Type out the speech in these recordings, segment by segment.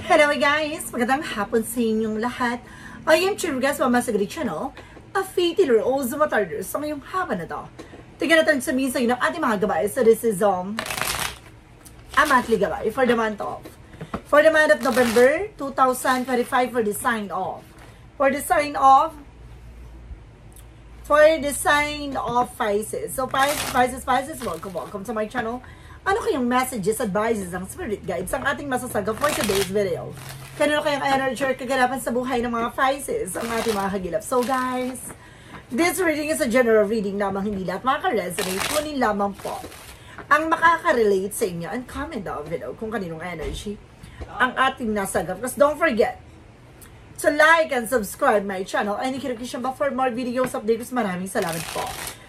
Hello guys! Magandang hapon sa inyong lahat. I am Chirigas Mama sa Greek Channel, a fatal or Zumatarder sa ngayong hapon na to. Tingnan natin sabihin sa inyo ng ating mga gabay. So this is a monthly gabay for the month of November 2025 for the sign of Pisces. So Pisces, welcome to my channel. Ano kayong messages, advices, ang spirit guides ang ating masasaga for today's video? Kanino kayang energy or kaganapan sa buhay ng mga Pisces ang ating mga hagilap? So guys, this reading is a general reading lamang, hindi lahat makaka-resonate. Kunin lamang po ang makaka-relate sa inyo and comment down below kung kaninong energy ang ating nasagap. Because don't forget to like and subscribe my channel and i-click ba for more videos updates. Maraming salamat po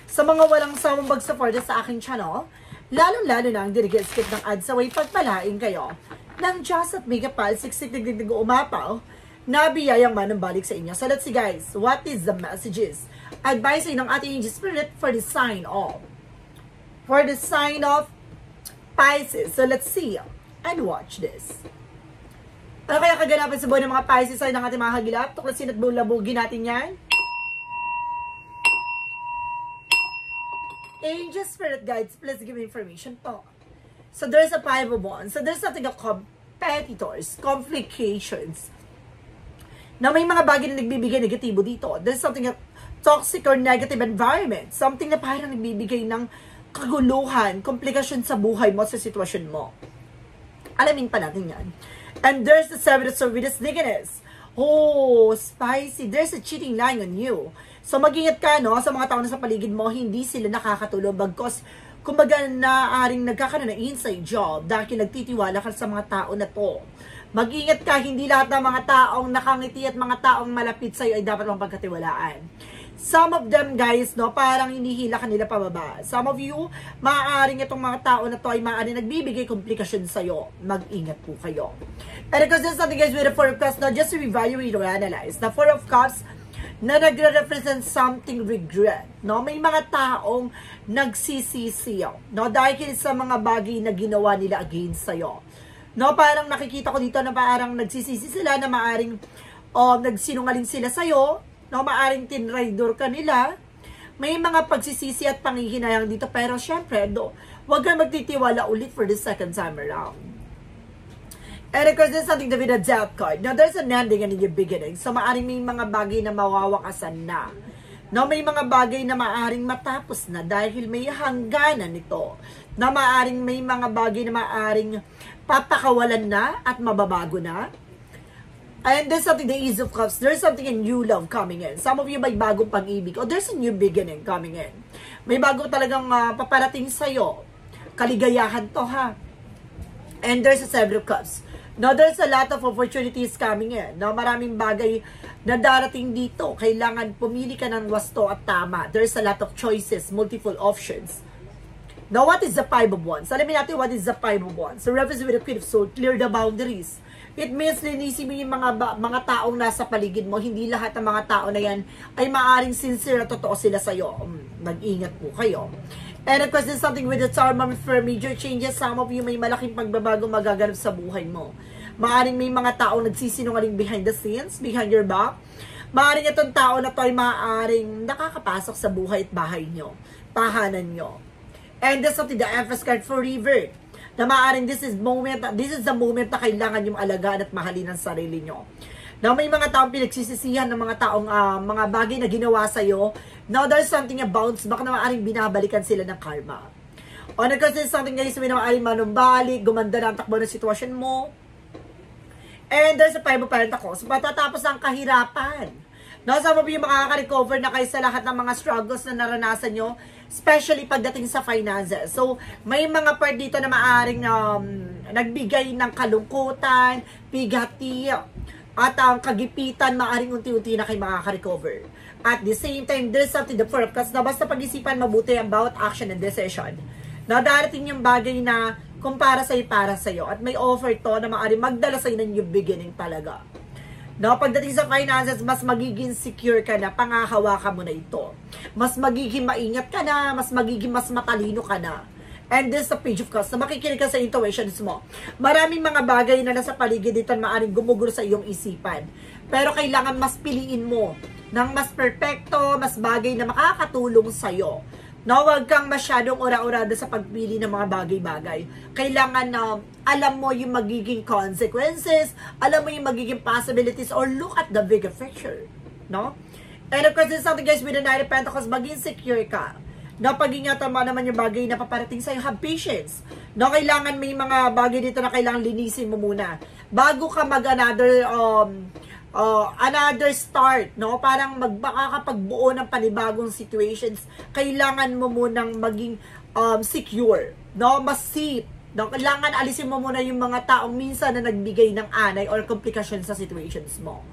sa mga walang sawang mag-support sa aking channel. Lalo-lalo na ang skip ng ads away pagpalain kayo ng Diyos at may kapal, siksik digdig umapaw na biyayang manambalik sa inyo. So let's see guys, what is the messages? Advice ng ating angel spirit for the sign of Pisces. So let's see and watch this. Ano kaya kaganapan sa buhay ng mga Pisces ay ng ating mga hagilap? Tuklasin at bulabugin natin yan. Angel Spirit Guides, please give me information po. So there's a Five of Wands. So there's something of competitors, complications. Na may mga bagay na nagbibigay negatibo dito. There's something of toxic or negative environment. Something na parang nagbibigay ng kaguluhan, komplikasyon sa buhay mo, sa sitwasyon mo. Alamin pa natin yan. And there's the Seven of Swords with the sneakiness. Oh, spicy. There's a cheating lying on you. So, mag-ingat ka, no? Sa mga tao na sa paligid mo, hindi sila nakakatulong. Bagkos, kumbaga, naaring nagkakaroon ng inside job dahil nagtitiwala ka sa mga tao na to. Mag-ingat ka, hindi lahat ng mga taong nakangiti at mga taong malapit sa'yo ay dapat mong pagkatiwalaan. Some of them, guys, no, parang hinihila kanila pababa. Some of you, maaaring itong mga tao na to ay maaaring nagbibigay komplikasyon sa'yo. Mag-ingat po kayo. And because there's something, guys, with the Four of Cups, no, just to evaluate or analyze. The Four of Cups, na nagre-represent something regret, no? May mga taong nagsisisi, no? Dahil sa mga bagay na ginawa nila against sa'yo. No, parang nakikita ko dito na parang nagsisisi sila na maaring nagsinungaling sila sa'yo, no? Maaring tinraidor ka nila. May mga pagsisisi at panghihinayang dito, pero syempre, huwag kang magtitiwala ulit for the second time around. And of course, there's something to be the Death card. Now, there's an ending and a new beginning. So, maaring may mga bagay na mawawakasan na. No, may mga bagay na maaring matapos na dahil may hangganan nito. Na maaring may mga bagay na maaring papakawalan na at mababago na. And there's something, the Ace of Cups. There's something a new love coming in. Some of you may bagong pag-ibig. Or there's a new beginning coming in. May bago talagang paparating sa'yo. Kaligayahan to, ha? And there's a Seven of Cups. Now, there's a lot of opportunities coming in. Now, maraming bagay na darating dito. Kailangan pumili ka ng wasto at tama. There's a lot of choices, multiple options. Now, what is the Five of Wands? Alamin natin what is the Five of Wands. So, represent with the Queen of Swords, clear the boundaries. It means linisin mo yung mga taong nasa paligid mo. Hindi lahat ng mga tao na yan ay maaring sincere at totoo sila sa'yo. Mag-ingat po kayo. And of course, there's something with the Tower for major changes. Some of you may malaking pagbabago magaganap sa buhay mo. Maaring may mga taong nagsisinungaling behind the scenes, behind your back. Maaring itong tao na to ay maaring nakakapasok sa buhay at bahay nyo, tahanan nyo. And there's something, the Empress card for River. Na maaring this is the moment na kailangan yung alagaan at mahalin ang sarili nyo. Now, may mga taong pinagsisisihan ng mga taong mga bagay na ginawa sa'yo. Now, there's something a bounce back na maaaring binabalikan sila ng karma. O nagkasi something guys, may maaaring manumbalik, gumanda na ang takbo ng sitwasyon mo. And there's a Five of Pentacles. Matatapos ang kahirapan. Now, some of you makaka-recover na kayo sa lahat ng mga struggles na naranasan nyo, especially pagdating sa finances. So, may mga part dito na maaaring nagbigay ng kalungkutan, bigati, at ang kagipitan, maaring unti-unti na kayo makaka-recover. At the same time, there's something, the Four of Cups, na basta pag-isipan mabuti about action and decision. Na darating yung bagay na kung para sa'yo. At may offer to na maaring magdala sa'yo ng new beginning talaga. No, pagdating sa finances, mas magiging secure ka na, pangahawakan mo na ito. Mas magiging maingat ka na, mas matalino ka na. And this is the Page of Cups. Na makikinig ka sa intuitions mo. Maraming mga bagay na nasa paligid dito na maaaring gumugulo sa iyong isipan. Pero kailangan mas piliin mo ng mas perpekto, mas bagay na makakatulong sa'yo. No, huwag kang masyadong ura-urada sa pagpili ng mga bagay-bagay. Kailangan na alam mo yung magiging consequences, alam mo yung magiging possibilities, or look at the bigger picture. No? And of course, this is something guys with the Knight of Pentacles, maging secure ka. No, pag-ingatan mo naman yung bagay na paparating sa'yo, have patience. No, kailangan may mga bagay dito na kailangan linisin mo muna. Bago ka mag-another start, no? Parang makakapagbuo ng panibagong situations, kailangan mo munang maging secure, no? Mas safe, no? Kailangan alisin mo muna yung mga taong minsan na nagbigay ng anay or komplikasyon sa situations mo.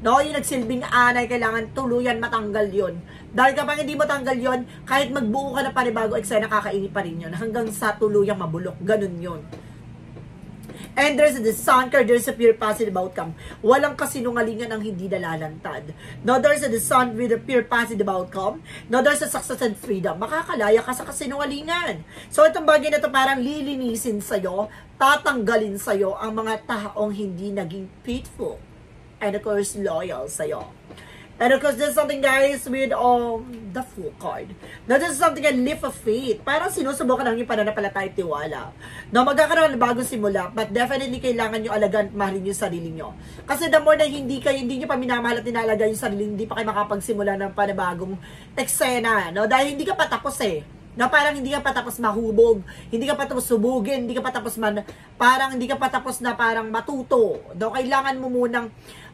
No, yung nagsilbing anay, kailangan tuluyan matanggal yon. Dahil kapag hindi mo tanggal yon, kahit magbuo ka na panibago eksena, kakaingi pa rin yun. Hanggang sa tuluyang mabulok. Ganun yun. And there's the Sun card, there's a pure positive outcome. Walang kasinungalingan ang hindi nalalantad. No, there's the Sun with a pure positive outcome. No, there's a success and freedom. Makakalaya ka sa kasinungalingan. So, itong bagay na ito parang lilinisin sa'yo, tatanggalin sa'yo ang mga taong hindi naging faithful. And of course, loyal sa'yo. And of course, there's something guys with the Fool card. Now, this is something a leap of faith. Parang sinusubukan ng yung pananampalataya at tiwala. Now, magkakaroon ng bagong simula, but definitely kailangan nyo alagaan at mahalin yung sarili nyo. Kasi the more na hindi nyo pa minamahal at inalagaan yung sarili, hindi pa kayo makapagsimula ng panibagong eksena. No? Dahil hindi ka pa tapos eh. Na parang hindi ka pa tapos mahubog, hindi ka pa tapos subugin, hindi ka pa tapos parang hindi ka pa tapos na parang matuto. No? Kailangan mo munang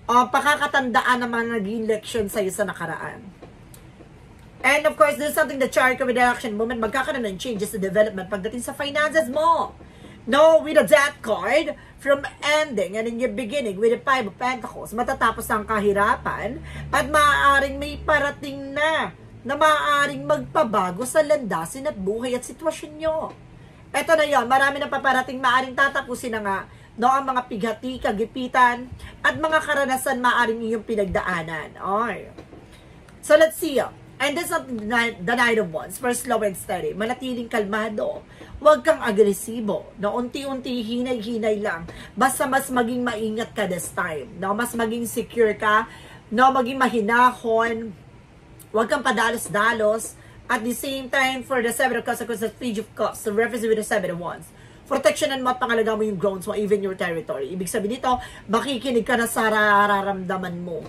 pakakatandaan ng mga naging leksyon sa'yo sa nakaraan. And of course, there's something the chart with the action moment, magkakaroon ng changes sa development pagdating sa finances mo. No, with the Death card, from ending and in your beginning with the Five of Pentacles, matatapos ang kahirapan at maaaring may parating na maaaring magpabago sa landasin at buhay at sitwasyon nyo. Eto na yon, marami na paparating, maaaring tatapusin na nga, no, ang mga pighati, kagipitan, at mga karanasan maaaring iyong pinagdaanan. Okay. So, let's see. And this is the Knight of Wands. First, slow and steady. Manatiling kalmado. Huwag kang agresibo. No, unti-unti, hinay-hinay lang. Basta mas maging maingat ka this time. No, mas maging secure ka. No, maging mahinahon. Huwag kang padalos-dalos. At the same time, for the Seven of Cups, the Page of Cups, the reference with the Seven of Wands. Protectionan mo at pangalaga mo yung grounds mo, even your territory. Ibig sabihin dito, makikinig ka na sa nararamdaman mo.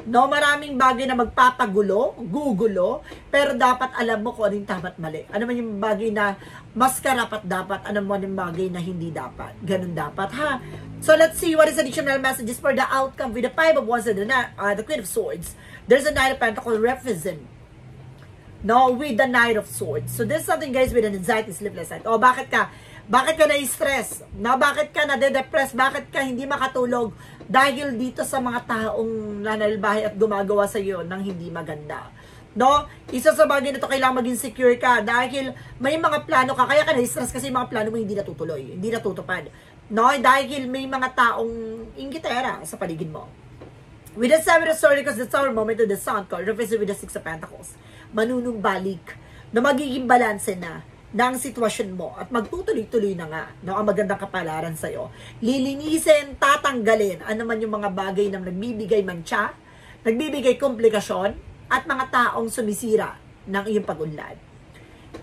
No, maraming bagay na magpapagulo, gugulo, pero dapat alam mo kung ano yung tama at mali. Ano man yung bagay na mas karapat dapat, ano man yung bagay na hindi dapat. Ganun dapat, ha? So, let's see what is additional messages for the outcome with the Five of Wands and the Queen of Swords. There's a Knight of Pentacles represent. No, with the Knight of Swords. So, there's something guys with an anxiety, sleepless night. O, bakit ka na-stress? No, bakit ka na-depress? Bakit ka hindi makatulog? Dahil dito sa mga taong nanalbahay at gumagawa sa iyo ng hindi maganda. No? Isa sa bagay na ito, kailangan maging secure ka dahil may mga plano ka. Kaya ka na-stress kasi mga plano mo hindi natutuloy, hindi natutupad. No? Dahil may mga taong inggitera sa paligid mo. With the Seven of Swords, because that's our moment of the Sun card, represented with the Six of Pentacles. Manunumbalik na magiging balanse na ng sitwasyon mo at magtutuloy-tuloy na nga, no, ang magandang kapalaran sa'yo. Lilinisin, tatanggalin ano man yung mga bagay na nagbibigay mantsa, nagbibigay komplikasyon, at mga taong sumisira ng iyong pag-unlad.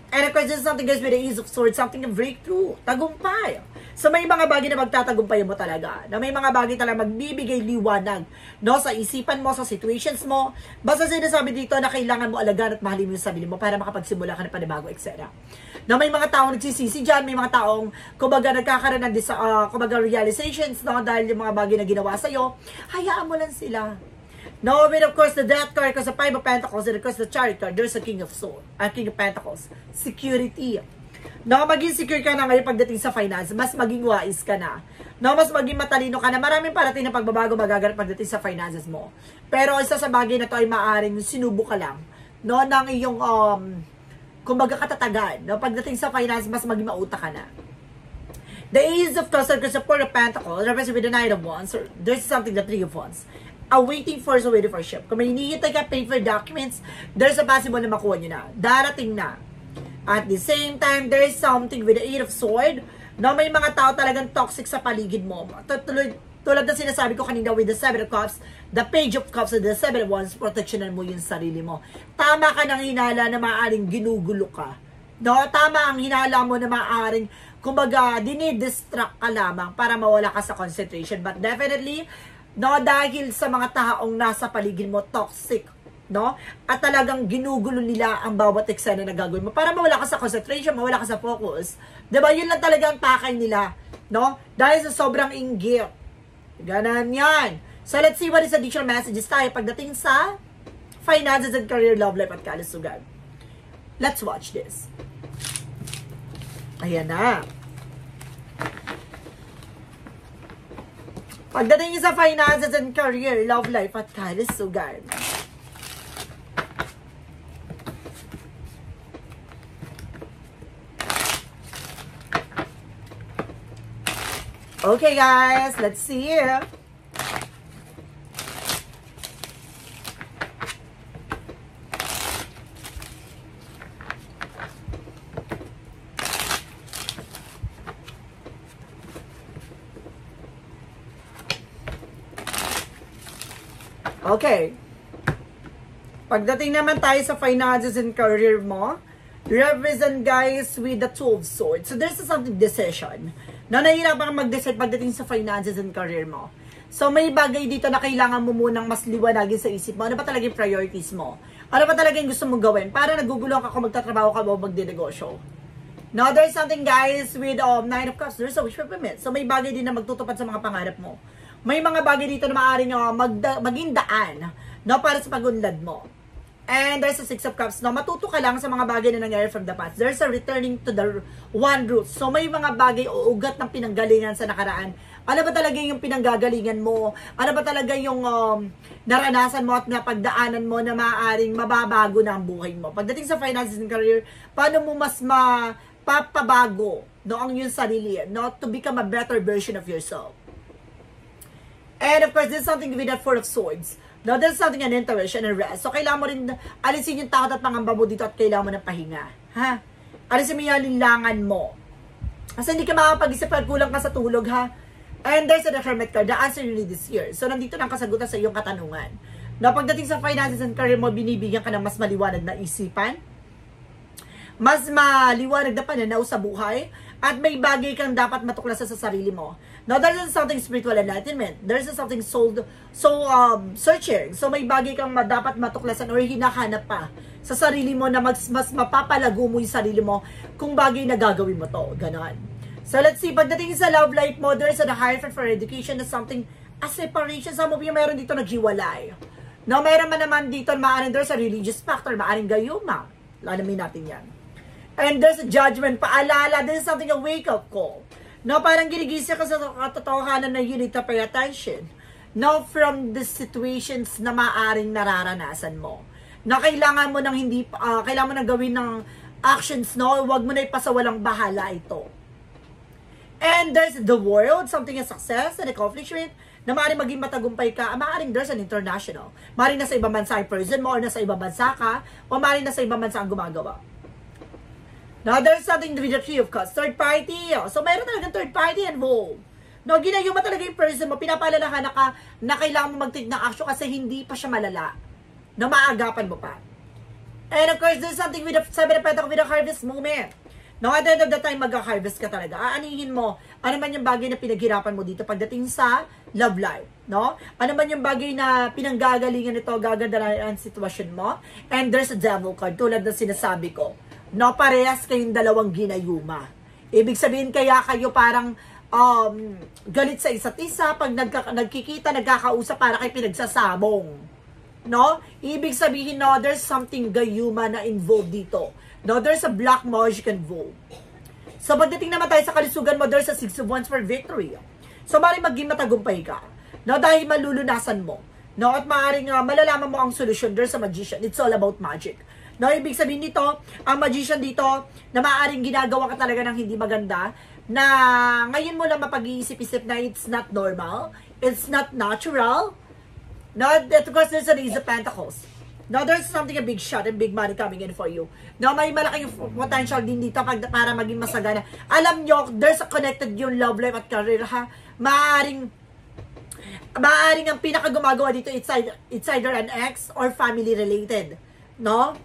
And of course, this is something guys with the Ace of Swords, something na breakthrough, tagumpay. So may mga bagay na magtatagumpay mo talaga, na may mga bagay talaga magbibigay liwanag, no, sa isipan mo, sa situations mo. Basta sinasabi dito na kailangan mo alagaan at mahalin mo yung sarili mo para makapagsimula ka ng panibago, etc. Na may mga taong nagsisisi dyan, may mga taong kumbaga nagkakaroon ng kumbaga realizations, no, dahil yung mga bagay na ginawa sa'yo, hayaan mo lang sila. No, but of course, the Death card, because the Five of Pentacles, and of course, the Chariot card, there's a King of Swords, King of Pentacles. Security. No, maging secure ka na ngayon pagdating sa finance, mas maging wise ka na. No, mas maging matalino ka na. Maraming parating na pagbabago magaganap pagdating sa finances mo. Pero isa sa bagay na to ay maaaring sinubo ka lang, no, ng iyong, kumbaga katatagan. No, pagdating sa finance, mas maging mauta ka na. The Ace of Cups, because the Four of Pentacles, represented with the Knight of Wands, or there's something, the Three of Wands. Waiting for ship. Kung may hinihintay ka paper documents, there's a possible na makuha nyo na. Darating na. At the same time, there is something with the Eight of Swords. No, may mga tao talagang toxic sa paligid mo. Tulad na sinasabi ko kanina with the Seven of Cups, the Page of Cups, and the Seven of Wands, proteksyonan mo yung sarili mo. Tama ka ng hinala na maaaring ginugulo ka. No, tama ang hinala mo na maaaring, kumbaga, dinidistract ka lamang para mawala ka sa concentration. But definitely, no, dahil sa mga taong nasa paligid mo, toxic, no? At talagang ginugulo nila ang bawat eksena na gagawin mo para mawala ka sa concentration, mawala ka sa focus. Diba? Yun lang talaga ang pakay nila, no? Dahil sa sobrang inggit. Ganon yan. So, let's see what is additional messages tayo pagdating sa finances and career, love life, at kalusugan. Let's watch this. Ayan na. Pagdating sa finances and career, love life, at kalusugan. Okay, guys, let's see. Okay. Pagdating naman tayo sa finances and career mo, represent, guys, with the Two of Swords. So, there's something decision. Na nahihirapan kang mag-decide pagdating sa finances and career mo. So, may bagay dito na kailangan mo munang mas liwanagin sa isip mo. Ano ba talaga yung priorities mo? Ano ba talaga yung gusto mong gawin? Para naguguluhan ka kung magtatrabaho ka o magdinegosyo. Now, there's something, guys, with Nine of Cups. There's a wish fulfillment. So, may bagay din na magtutupad sa mga pangarap mo. May mga bagay dito na maaaring maging daan, no, para sa pagunlad mo. And there's a Six of Cups. No, matuto ka lang sa mga bagay na nangyari from the past. There's a returning to the one root. So, may mga bagay o ugat ng pinanggalingan sa nakaraan. Ano ba talaga yung pinanggagalingan mo? Ano ba talaga yung naranasan mo at napagdaanan mo na maaaring mababago na ang buhay mo? Pagdating sa finances and career, paano mo mas mapapabago, no, ang yung sarili, no, to become a better version of yourself? And of course, there's something with that Four of Swords. Now, there's something an intuition and rest. So, kailangan mo rin alisin yung takot at pangamba mo dito at kailangan mo ng pahinga. Ha? Alisin mo yung alinlangan mo. Kasi hindi ka makapag-isip at kulang ka sa tulog, ha? And there's a Hermit card. The answer you need this year. So, nandito na ang kasagutan sa iyong katanungan. Now, pagdating sa finances and career mo, binibigyan ka ng mas maliwanag na isipan, mas maliwanag na pananaw sa buhay, at may bagay kang dapat matuklasan sa sarili mo. Now, there's something spiritual enlightenment. There's something searching. So, may bagay kang dapat matuklasan or hinahanap pa sa sarili mo na mas mapapalago mo yung sarili mo kung bagay na gagawin mo to. Ganon. So, let's see. Pagdating sa love life mo, there's a higher for education na something, a separation. Some of you, meron dito naghiwalay. Now, meron man naman dito, maaaring there's a religious factor, maaaring gayuma. Alamin natin yan. And there's a judgment, paalala, there's something, a wake-up call. No, parang ginigising ka sa katotohanan na you need to pay attention. No, from the situations na maaring nararanasan mo. Na kailangan mo nang kailangan mo nang gawin ng actions, no? Huwag mo na ipasawalang bahala ito. And there's the world, something a success and accomplishment, na maaaring maging matagumpay ka, maaaring there's an international. Maaaring nasa ibang bansa ang person mo, or nasa ibang bansa ka, o maaaring nasa ibang bansa ang gumagawa. Now, there's something with the Three of Cups. Third party. So, mayroon talagang third party involved. No, ginayuma talaga yung person mo. Pinapaalalahan na kailangan mo mag-take ng action kasi hindi pa siya malala. Na maagapan mo pa. And of course, there's something with the Seven of Pentacles with the harvest moment. No, at the end of the time, mag-harvest ka talaga. Aanihin mo, ano man yung bagay na pinaghirapan mo dito pagdating sa love life. No? Ano man yung bagay na pinanggagalingan nito, gaganda ang sitwasyon mo. And there's a devil card, tulad ng sinasabi ko. No, parehas kayong dalawang ginayuma. Ibig sabihin kaya kayo parang galit sa isa't isa pag nagkikita, nagkakausap para kayo pinagsasabong. No? Ibig sabihin, no, there's something gayuma na involved dito. No, there's a black magic involved. So, pagdating naman tayo sa kalusugan mo, there's a Six of Wands for victory. So, maaaring maging matagumpay ka. No, dahil malulunasan mo. No, at maaaring malalaman mo ang solusyon. There's a magician. It's all about magic. No, ibig sabihin nito, ang magician dito, na maaaring ginagawa ka talaga ng hindi maganda, na ngayon mo lang mapag-iisip-isip na it's not normal, it's not natural. No, of course, there's an Ace of Pentacles. Now, there's something, a big shot and big money coming in for you. Now, may malaking potential din dito para maging masagana. Alam nyo, there's a connected yung love life at career, ha? Maaring ang pinakagumagawa dito, it's either an ex or family related. No?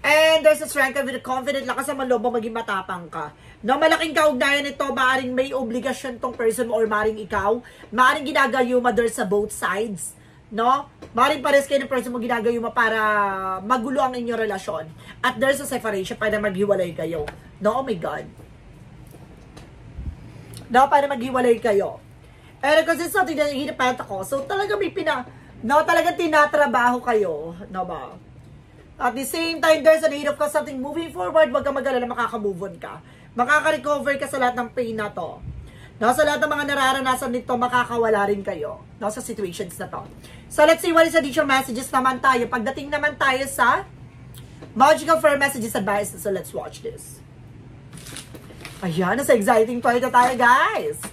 And there's a strength with confident, lakas naman loob mo, maging matapang ka. No, malaking kaugnayan nito, maaring may obligasyon tong person mo or maaring ikaw. Maaring ginagayuma there sa both sides. No? Maring pares kayo ng person mo ginagayuma para magulo ang inyong relasyon. At there's a separation para maghiwalay kayo. No? Oh my God. No? Para maghiwalay kayo. And kasi something that hinapat ako. So talaga may talagang tinatrabaho kayo. No ba? At the same time, there's a need of something moving forward. Wag kang mag-alala, makaka-move on ka. Makaka-recover ka sa lahat ng pain na to. No, sa lahat ng mga nararanasan nito, makakawala rin kayo. No, sa situations na to. So, let's see what is additional messages naman tayo. Pagdating naman tayo sa Magical Fair Messages Advice. So, let's watch this. Ayan, nasa exciting point na tayo, guys.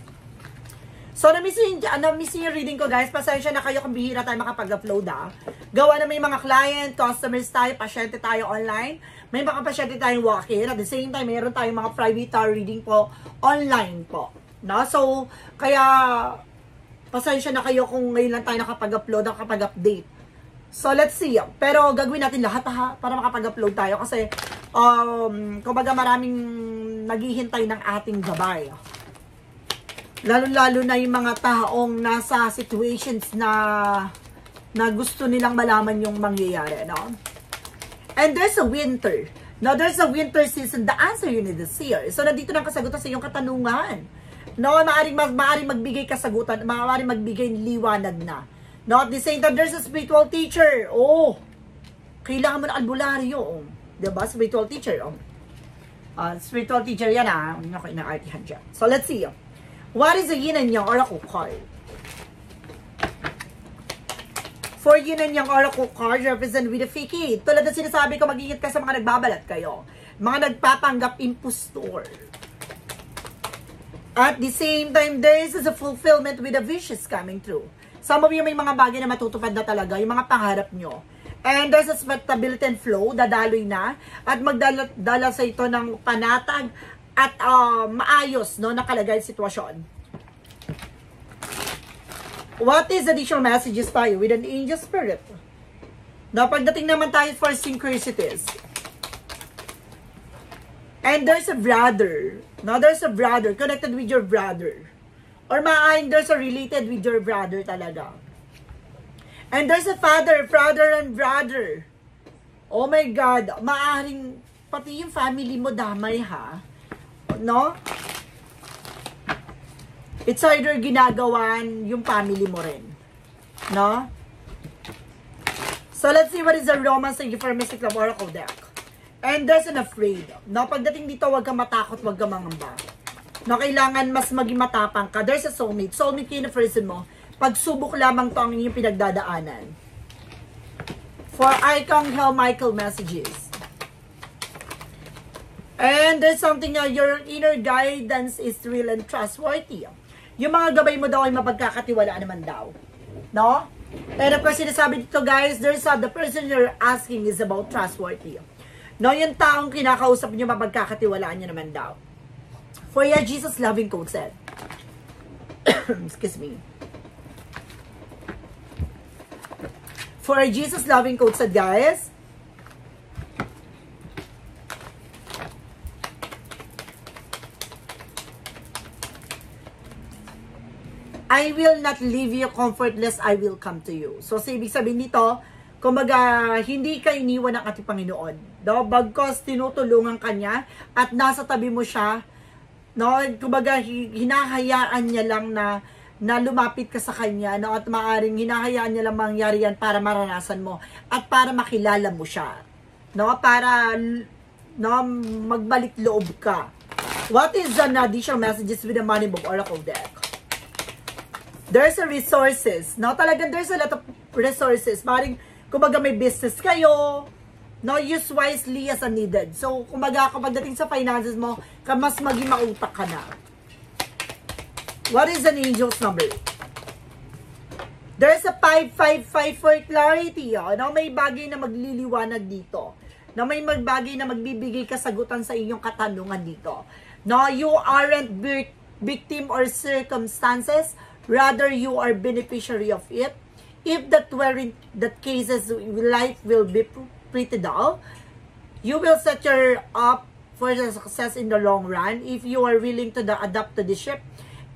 So, na-miss yung reading ko, guys. Pasensya na kayo kung bihira tayo makapag-upload, ha. Gawa na may mga client, customers tayo, pasyente tayo online. May mga pasyente tayong walk-in. At the same time, mayroon tayong mga private reading po online po. No? So, kaya, pasensya na kayo kung ngayon lang tayo nakapag-upload, nakapag-update. So, let's see. Pero, gagawin natin lahat, ha, para makapag-upload tayo. Kasi, kumbaga maraming naghihintay ng ating gabay. Lalo-lalo na yung mga taong nasa situations na gusto nilang malaman yung mangyayari, no? And there's a winter. Now, there's a winter season. The answer you need is here. So, nandito na kasagutan sa iyong katanungan. No, maaring magbigay kasagutan, maaring magbigay liwanag na. No, at the same time, there's a spiritual teacher. Oh, kailangan mo na albularyo. Oh. Diba? Spiritual teacher. Oh. Spiritual teacher yan, ha. Okay, na-artihan dyan. So, let's see. What is the yin and yang oracle card? For yin and yang oracle card, represent with a fake. Tulad na sinasabi ko, mag-ingat ka sa mga nagbabalat kayo. Mga nagpapanggap impostor. At the same time, there is a fulfillment with a wishes coming through. Some of you may mga bagay na matutupad na talaga, yung mga pangarap nyo. And there's a stability and flow, dadaloy na, at magdala sa ito ng panatag at maayos, no, nakalagay sitwasyon. What is additional messages tayo with an angel spirit? Now, pagdating naman tayo for synchronicities. And there's a brother. Now, there's a brother connected with your brother. Or maaaring there's a related with your brother talaga. And there's a father and brother. Oh my God. Maaaring pati yung family mo damay, ha? No? It's either ginagawan yung family mo rin. No? So, let's see what is the romance and for Mystic Love Oracle deck. And there's an afraid. No, pagdating dito, huwag kang matakot, huwag kang mangamba. No, kailangan mas maging matapang ka. There's a soulmate. Soulmate kayo na person mo. Pagsubok lamang to ang inyong pinagdadaanan. For Archangel Michael messages. And there's something your inner guidance is real and trustworthy. Yung mga gabay mo daw ay mapagkakatiwalaan naman daw. No? And of course, sinasabi dito, guys, there's the person you're asking is about trustworthy. No, yung taong kinakausap nyo, mapagkakatiwalaan nyo naman daw. For your Jesus loving code said. Excuse me. For our Jesus loving code said, guys. I will not leave you comfortless, I will come to you. So, ibig sabihin nito, kumbaga, hindi ka iniwan ng ating Panginoon. No? Bagkos tinutulungan ka niya at nasa tabi mo siya. No? Kumbaga, hinahayaan niya lang na lumapit ka sa kanya. No? At maaring hinahayaan niya lang mangyari yan para maranasan mo. At para makilala mo siya. No? Para magbalik loob ka. What is the additional messages with the Money Book Oracle deck? There's a resources. No? Talagang there's a lot of resources. Maring kumbaga may business kayo, no, use wisely as a needed. So, kumbaga kapag dating sa finances mo, mas maging mautak ka na. What is an angel's number? There's a 555 for clarity. No? May bagay na magliliwanag dito. No? May bagay na magbibigay kasagutan sa inyong katanungan dito. No? You aren't victim or circumstances. Rather, you are beneficiary of it. If that weren't the cases, life will be pretty dull. You will set your up for success in the long run if you are willing to adapt to the ship.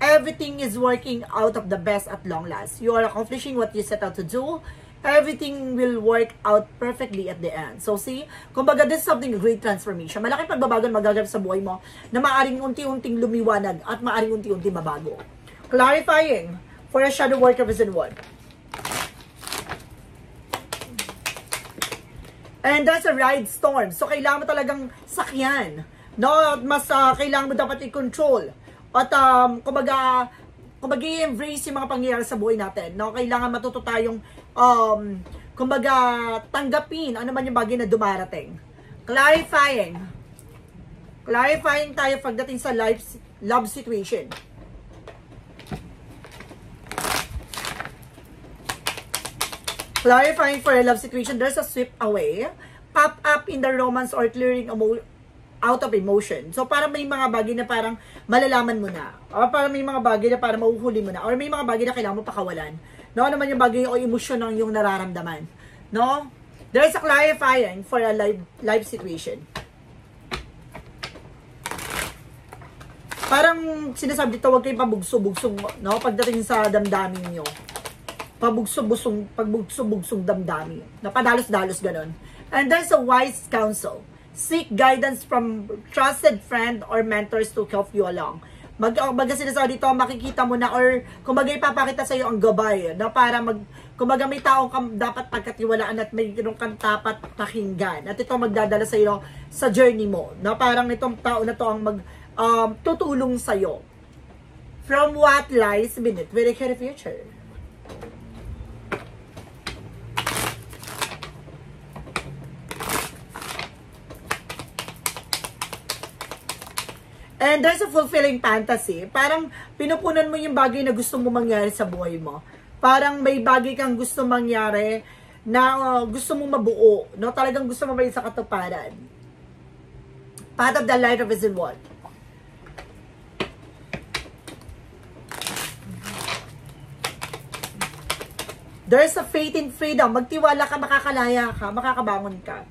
Everything is working out of the best at long last. You are accomplishing what you set out to do. Everything will work out perfectly at the end. So see, kumbaga this is something great transformation. Malaking pagbabago magaganap sa buhay mo na maaring unti-unting lumiwanag at maaring unti-unting mabago. Clarifying for a shadow worker vision 1. And that's a ride storm. So, kailangan mo talagang sakyan. No? Mas kailangan mo dapat i-control. At, kumbaga i-embrace yung mga pangyayari sa buhay natin. No? Kailangan matuto tayong, kumbaga, tanggapin ano man yung bagay na dumarating. Clarifying. Clarifying tayo pagdating sa love situation. Clarifying for a love situation, there's a sweep away, pop up in the romance or clearing out of emotion. So, parang may mga bagay na parang malalaman mo na. O parang may mga bagay na parang mahuhuli mo na. Or may mga bagay na kailangan mo pakawalan. No? Ano man yung bagay o emosyon ng yung nararamdaman. No? There's a clarifying for a life situation. Parang sinasabi dito, huwag kayong pabugso-bugsong, no? Pagdating sa damdamin nyo. Pagbugsong damdami. Napadalos-dalos ganon. And there's a wise counsel. Seek guidance from trusted friend or mentors to help you along. Baga sinasabi dito, makikita mo na or kumbaga ipapakita sa iyo ang gabay na para kumbaga may taong dapat pagkatiwalaan at may ganun kang dapat pakinggan. At ito magdadala sa iyo sa journey mo. Na parang itong tao na to ang tutulong sa iyo. From what lies beneath with a future. And there's a fulfilling fantasy. Parang pinupunan mo yung bagay na gusto mo mangyari sa buhay mo. Parang may bagay kang gusto mangyari na gusto mo mabuo. No? Talagang gusto mo ba sa katuparan. Part of the light of vision 1. There's a faith in freedom. Magtiwala ka, makakalaya ka, makakabangon ka.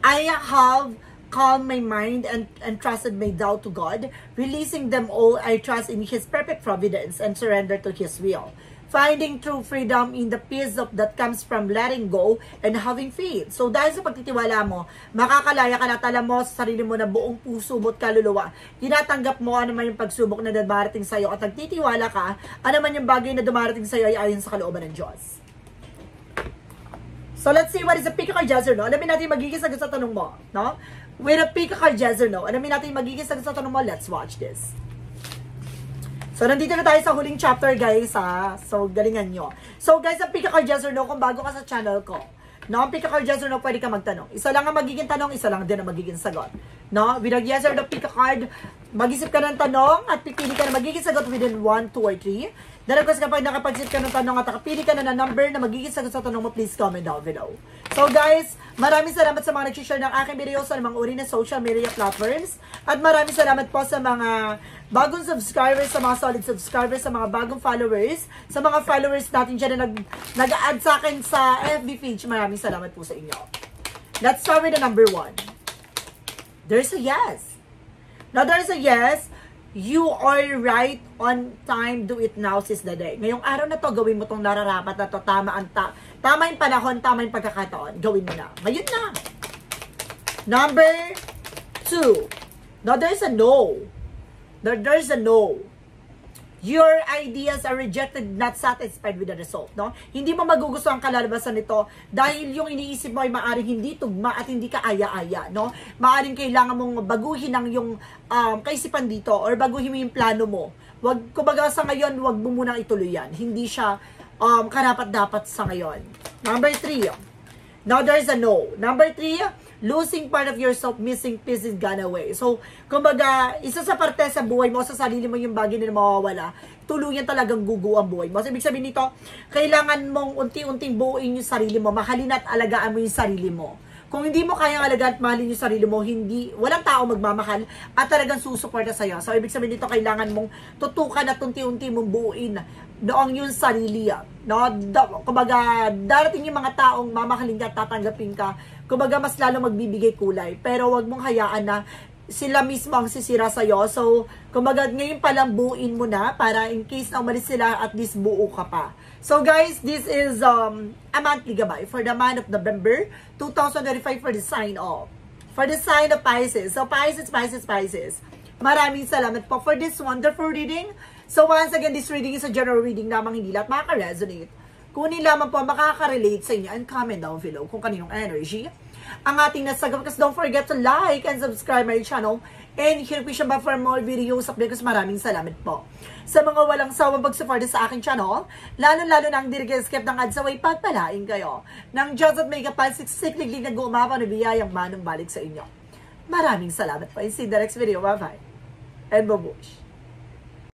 I have calm my mind and trusted my doubt to God. Releasing them all, I trust in His perfect providence and surrender to His will. Finding true freedom in the peace that comes from letting go and having faith. So dahil sa pagtitiwala mo, makakalaya ka na, tala mo sa sarili mo na buong puso mo't kaluluwa. Tinatanggap mo ano man yung pagsubok na dumarating sa'yo at nagtitiwala ka, ano man yung bagay na dumarating sa'yo ay ayon sa kalooban ng Diyos. So let's see what is a pick a card, yes or no. Alamin natin magiging sagot sa tanong mo, no? With a pick a card, yes or no. Alamin natin magiging sagot sa tanong mo. Let's watch this. So nandito na tayo sa huling chapter, guys, ha. So galingan nyo. So guys, ang pick a card, yes or no, kung bago ka sa channel ko, no, ang pick a card, yes or no, pwede ka magtanong. Isa lang ang magiging tanong, isa lang din ang magiging sagot. No, with a yes or no pick a card, mag-isip ka ng tanong at pipili ka na magiging sagot within 1, 2, or 3. Then of course, kapag nakapag-isip ka ng tanong at nakapili ka na ng number na magiging sagot sa tanong mo, please comment down below. So guys, maraming salamat sa mga nag-share ng aking video sa mga uri na social media platforms. At maraming salamat po sa mga bagong subscribers, sa mga solid subscribers, sa mga bagong followers, sa mga followers natin dyan na nag-add sa akin sa FB page. Maraming salamat po sa inyo. Let's start with the number 1. There's a yes. Now, there's a yes. You are right on time. Do it now, sis the day. Ngayong araw na to, gawin mo tong nararapat na to. Tama yung panahon, tama yung pagkakataon. Gawin mo na. Ngayon na. Number 2. Now, there's a no. There's a no. Your ideas are rejected, not satisfied with the result. No? Hindi mo magugustuhan ang kalalabasan nito dahil yung iniisip mo ay maaring hindi tugma at hindi ka aya-aya. No? Maaring kailangan mong baguhin ang yung kaisipan dito or baguhin mo yung plano mo. Kumbaga sa ngayon, wag mo munang ituloy yan. Hindi siya karapat-dapat sa ngayon. Number 3. Now there's a no. Number 3, losing part of yourself, missing piece is gone away. So, kumbaga, isa sa parte sa buhay mo, sa sarili mo yung bagay na mawawala, tuluyan talagang gugu ang buhay mo. So, ibig sabihin nito, kailangan mong unti-unting buuin yung sarili mo, mahalin at alagaan mo yung sarili mo. Kung hindi mo kayang alagaan at mahalin yung sarili mo, walang tao magmamahal at talagang susuporta sa'yo. So, ibig sabihin nito, kailangan mong tutukan at unti-unti mong buuin noong yung sarili. No? Kumbaga, darating yung mga taong mamahalin ka at tatanggapin ka, kumbaga, mas lalo magbibigay kulay. Pero wag mong hayaan na sila mismo ang sisira sa'yo. So, kumbaga, ngayon palang buuin mo na para in case na umalis sila, at least buo ka pa. So, guys, this is a monthly gabay for the month of November 2025 for the sign of Pisces. So, Pisces. Maraming salamat po for this wonderful reading. So, once again, this reading is a general reading lamang, hindi lahat makaka-resonate. Kunin lamang po makaka-relate sa inyo and comment down below kung kaninong energy ang ating nasagap. Because don't forget to like and subscribe my channel and hit the bell for more videos update. Because maraming salamat po sa mga walang sawang pag-support sa aking channel, lalo-lalo na ang dirigeskip ng adsaway, pagpalain kayo ng Diyos at may kapal siksikliglig na gumawa na biyayang manong balik sa inyo. Maraming salamat po and see you in the next video. Bye-bye and babush.